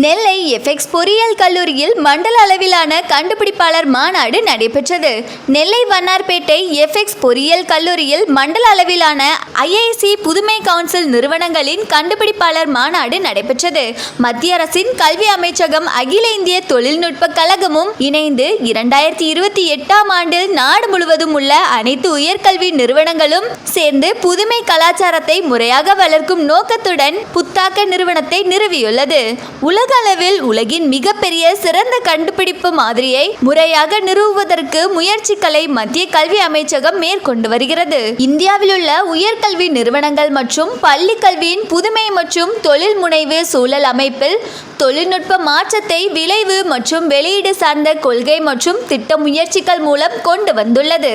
நெல்லை FX பொறியியல் கல்லூரியில் மண்டல அளவிலான கண்டுபிடிப்பாளர் மாநாடு நடைபெற்றது. நெல்லை வண்ணார்பேட்டை எஃப்எக்ஸ் பொறியியல் கல்லூரியில் மண்டல அளவிலான ஐஐசி புதுமை கவுன்சில் நிறுவனங்களின் கண்டுபிடிப்பாளர் மாநாடு நடைபெற்றது. மத்திய அரசின் கல்வி அமைச்சகம் அகில இந்திய தொழில்நுட்ப கழகமும் இணைந்து 2028ஆம் ஆண்டில் நாடு முழுவதும் உள்ள அனைத்து உயர்கல்வி நிறுவனங்களும் சேர்ந்து புதுமை கலாச்சாரத்தை முறையாக வளர்க்கும் நோக்கத்துடன் புத்தாக்க நிறுவனத்தை நிறுவியுள்ளது. உலக அளவில் உலகின் மிகப்பெரிய சிறந்த கண்டுபிடிப்பு மாதிரியை முறையாக நிறுவுவதற்கு முயற்சிகளை மத்திய கல்வி அமைச்சகம் மேற்கொண்டு வருகிறது. இந்தியாவில் உள்ள உயர்கல்வி நிறுவனங்கள் மற்றும் பள்ளி கல்வியின் புதுமை மற்றும் தொழில் முனைவு சூழல் அமைப்பில் தொழில்நுட்ப மாற்றத்தை விளைவு மற்றும் வெளியீடு சார்ந்த கொள்கை மற்றும் திட்ட முயற்சிகள் மூலம் கொண்டு வந்துள்ளது.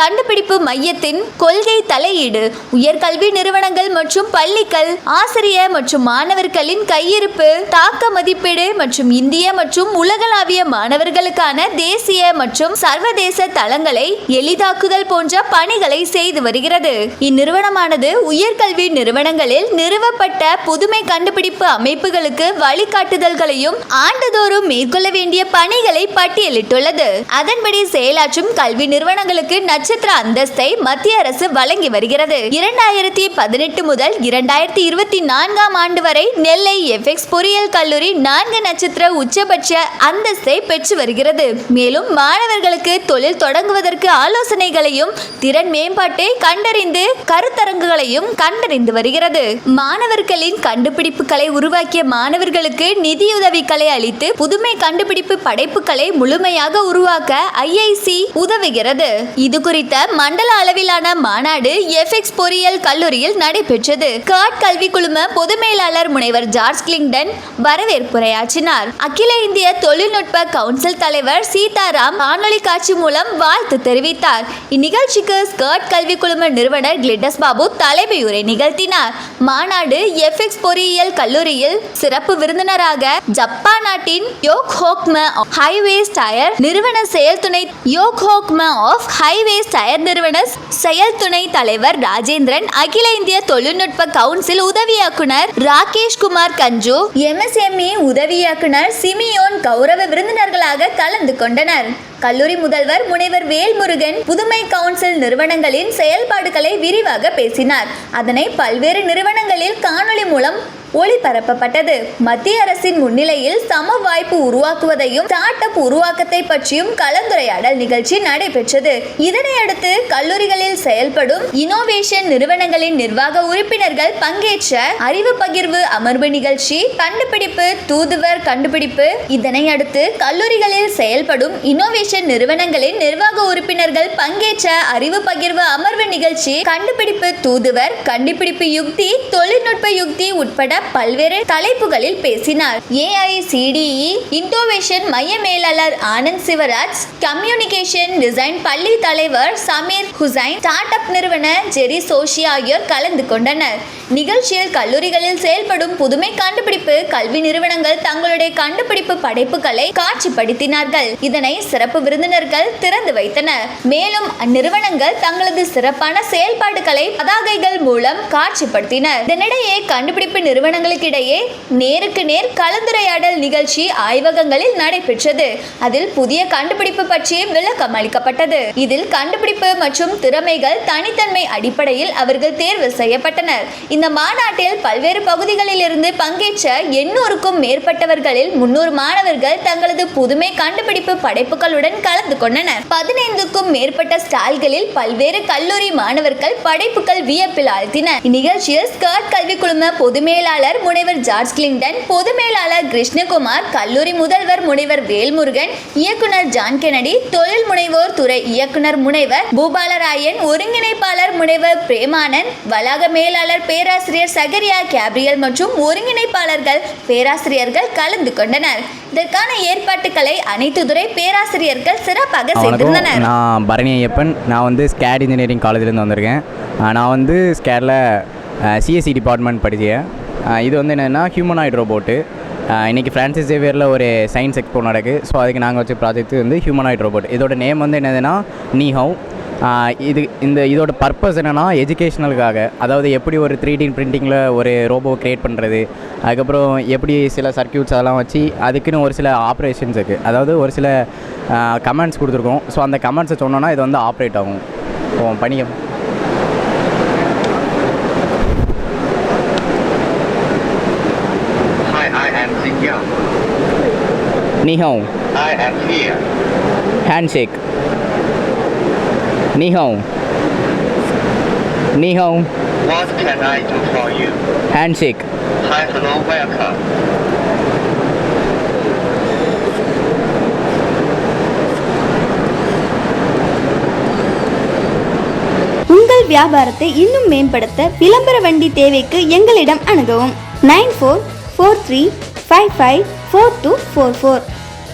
கண்டுபிடிப்பு மையத்தின் கொள்கை தலையீடு உயர்கல்வி நிறுவனங்கள் மற்றும் பள்ளிகள் ஆசிரியர் மற்றும் மாணவர்களின் கையிருப்பு தாக்க மதிப்பீடு மற்றும் இந்திய மற்றும் உலகளாவிய மாணவர்களுக்கான தேசிய மற்றும் சர்வதேச தளங்களை எளிதாக்குதல் போன்ற பணிகளை செய்து வருகிறது. இந்நிறுவனமானது உயர்கல்வி நிறுவனங்களில் நிறுவப்பட்ட புதுமை கண்டுபிடிப்பு அமைப்புகளுக்கு வழிகாட்டுதல்களையும் ஆண்டுதோறும் மேற்கொள்ள வேண்டிய பணிகளை பட்டியலிட்டுள்ளது. அதன்படி செயலாற்றும் கல்வி நிறுவனங்களுக்கு நட்சத்திர அந்தஸ்தை மத்திய அரசு வழங்கி வருகிறது. 2018 முதல் 2024ஆம் ஆண்டு வரை நெல்லை எஃப்எக்ஸ் பொறியியல் கல்லூரி 4 நட்சத்திர உச்சபட்ச அந்தஸ்தை பெற்று வருகிறது. மேலும் மாணவர்களுக்கு தொழில் தொடங்குவதற்கு ஆலோசனைகளையும் திறன் மேம்பாட்டை கண்டறிந்து கருத்தரங்குகளையும் கண்டறிந்து வருகிறது. மாணவர்களின் கண்டுபிடிப்புகளை உருவாக்கிய மாணவர்களுக்கு நிதியுதவிகளை அளித்து புதுமை கண்டுபிடிப்பு படைப்புகளை முழுமையாக உருவாக்க ஐஐசி உதவுகிறது. இது குறித்த மண்டல அளவிலான மாநாடு எஃப்எக்ஸ் பொறியியல் கல்லூரியில் நடைபெற்றது. காட் கல்வி குழும பொது மேலாளர் முனைவர் ஜார்ஜ் கிளிங்டன் வரவேற்புரையாற்றினார். அகில இந்திய தொழில்நுட்ப கவுன்சில் தலைவர் சீதாராம் காணொலி காட்சி மூலம் வாழ்த்து தெரிவித்தார். இந்நிகழ்ச்சிக்கு ஸ்கர்ட் கல்வி குழும நிறுவனர் கிளிட்டஸ் பாபு தலைமையுரை நிகழ்த்தினார். மாநாடு எஃப்எக்ஸ் பொறியியல் கல்லூரியில் சிறப்பு விருந்தினராக ஜப்பான் நாட்டின் யோக்ஹோக்ம ஹைவேஸ் டயர் நிறுவன செயல் துணை தலைவர் ராஜேந்திரன், அகில இந்திய தொழில்நுட்ப கவுன்சில் உதவி இயக்குனர் ராகேஷ் குமார் கஞ்சு, எம்எஸ்எம்இ உதவி இயக்குனர் சிமியோன் கௌரவ விருந்தினர்களாக கலந்து கொண்டனர். கல்லூரி முதல்வர் முனைவர் வேல்முருகன் புதுமை கவுன்சில் நிறுவனங்களின் செயல்பாடுகளை விரிவாக பேசினார். அதனை பல்வேறு நிறுவனங்களில் காணொலி மூலம் ஒளிபரப்பப்பட்டது. மத்திய அரசின் முன்னிலையில் சம வாய்ப்பு உருவாக்குவதையும் ஸ்டார்ட் அப் உருவாக்கத்தை பற்றியும் கலந்துரையாடல் நிகழ்ச்சி நடைபெற்றது. இதனையடுத்து கல்லூரிகளில் செயல்படும் இனோவேஷன் நிறுவனங்களின் நிர்வாக உறுப்பினர்கள் பங்கேற்ற அறிவு பகிர்வு அமர்வு நிகழ்ச்சி கண்டுபிடிப்பு தூதுவர் கண்டுபிடிப்பு. இதனையடுத்து கல்லூரிகளில் செயல்படும் இனோவேஷன் நிறுவனங்களின் நிர்வாக உறுப்பினர்கள் பங்கேற்ற அறிவு பகிர்வு அமர்வு நிகழ்ச்சி கண்டுபிடிப்பு தூதுவர் கண்டுபிடிப்பு யுக்தி தொழில்நுட்ப யுக்தி உட்பட பல்வேறு தலைப்புகளில் பேசினார். ஏஐசிடிஇ இனோவேஷன் மைய மேலாளர் ஆனந்த் சிவராஜ், கம்யூனிகேஷன் டிசைன் பள்ளி தலைவர் சமீர் ஹுசைன், ஸ்டார்ட் அப் நிறுவனர் ஜெரி சோஷி ஆகியோர் கலந்து கொண்டனர். நிகழ்ச்சியில் கல்லூரிகளில் செயல்படும் புதுமை கண்டுபிடிப்பு கல்வி நிறுவனங்கள் தங்களுடைய கண்டுபிடிப்பு படைப்புகளை காட்சிப்படுத்தினார்கள். இதனை சிறப்பு விருந்தினர்கள் திறந்து வைத்தனர். மேலும் அந்நிறுவனங்கள் தங்களது சிறப்பான செயல்பாடுகளை பதாகைகள் மூலம் காட்சிப்படுத்தினர். இதனிடையே கண்டுபிடிப்பு நிறுவனங்களுக்கிடையே நேருக்கு நேர் கலந்துரையாடல் நிகழ்ச்சி ஆய்வகங்களில் நடைபெற்றது. அதில் புதிய கண்டுபிடிப்பு பற்றி விளக்கம் அளிக்கப்பட்டது. இதில் கண்டுபிடிப்பு மற்றும் திறமைகள் தனித்தன்மை அடிப்படையில் அவர்கள் தேர்வு செய்யப்பட்டனர். இந்த மாநாட்டில் பல்வேறு பகுதிகளில் இருந்து பங்கேற்ற 800க்கும் மேற்பட்டவர்களில் 300 மாணவர்கள் தங்களது புதுமை கண்டுபிடிப்பு படைப்புகளுடன் கலந்து கொண்டனர். 15க்கும் மேற்பட்ட ஸ்டால்களில் பல்வேறு கல்லூரி மாணவர்கள் படைப்புகள் வியப்பில் ஆழ்த்தினர். இந்நிகழ்ச்சியில் ஸ்கர்ட் கல்வி குழும பொது மேலாளர் முனைவர் ஜார்ஜ் கிளிங்டன், பொது மேலாளர் கிருஷ்ணகுமார், கல்லூரி முதல்வர் முனைவர் வேல்முருகன், இயக்குனர் ஜான் கெனடி, தொழில் முனைவோர் துறை இயக்குனர் முனைவர் பூபாலராயன், ஒருங்கிணைப்பாளர் முனைவர் பிரேமானந்த், வளாக மேலாளர் பேராசிரியர் சகரியா கேப்ரியல் மற்றும் ஒருங்கிணைப்பாளர்கள் பேராசிரியர்கள் கலந்து கொண்டனர். இதற்கான ஏற்பாட்டுகளை அனைத்து துறை பேராசிரியர்கள் சிறப்பாக செய்திருந்தனர். நான் பரணி ஐயப்பன். நான் ஸ்கேட் இன்ஜினியரிங் காலேஜிலேருந்து வந்திருக்கேன். நான் ஸ்கேடில் சிஎஸ்சி டிபார்ட்மெண்ட் படித்தேன். இது என்னென்னா ஹியூமனாய்டு ரோபோட்டு. இன்றைக்கி ஃப்ரான்சிஸ் சேவியரில் ஒரு சயின்ஸ் எக்ஸ்போ நடக்குது. ஸோ அதுக்கு நாங்கள் வச்ச ப்ராஜெக்ட் ஹியூமனாய்டு ரோபோட். இதோட நேம் என்னதுன்னா நீஹவ். இதோட பர்பஸ் என்னென்னா எஜுகேஷ்னலுக்காக, அதாவது எப்படி ஒரு 3D பிரிண்டிங்கில் ஒரு ரோபோ க்ரியேட் பண்ணுறது, அதுக்கப்புறம் எப்படி சில சர்க்கியூட்ஸ் அதெல்லாம் வச்சு அதுக்குன்னு ஒரு சில ஆப்ரேஷன்ஸ் இருக்குது, அதாவது ஒரு சில கமெண்ட்ஸ் கொடுத்துருக்கோம். ஸோ அந்த கமெண்ட்ஸை சொன்னோன்னா இது வந்து ஆப்ரேட் ஆகும். பண்ணிக்க. Hi, I am Xinjiang. Ni hao. I am here. Handshake. Ni hao. Ni hao. What can I do for you? Handshake. Hi, hello, welcome. உங்கள் வியாபாரத்தை இன்னும் மேம்படுத்த விளம்பர வண்டி தேவைக்கு எங்களிடம் அணுகவும் 9443554244.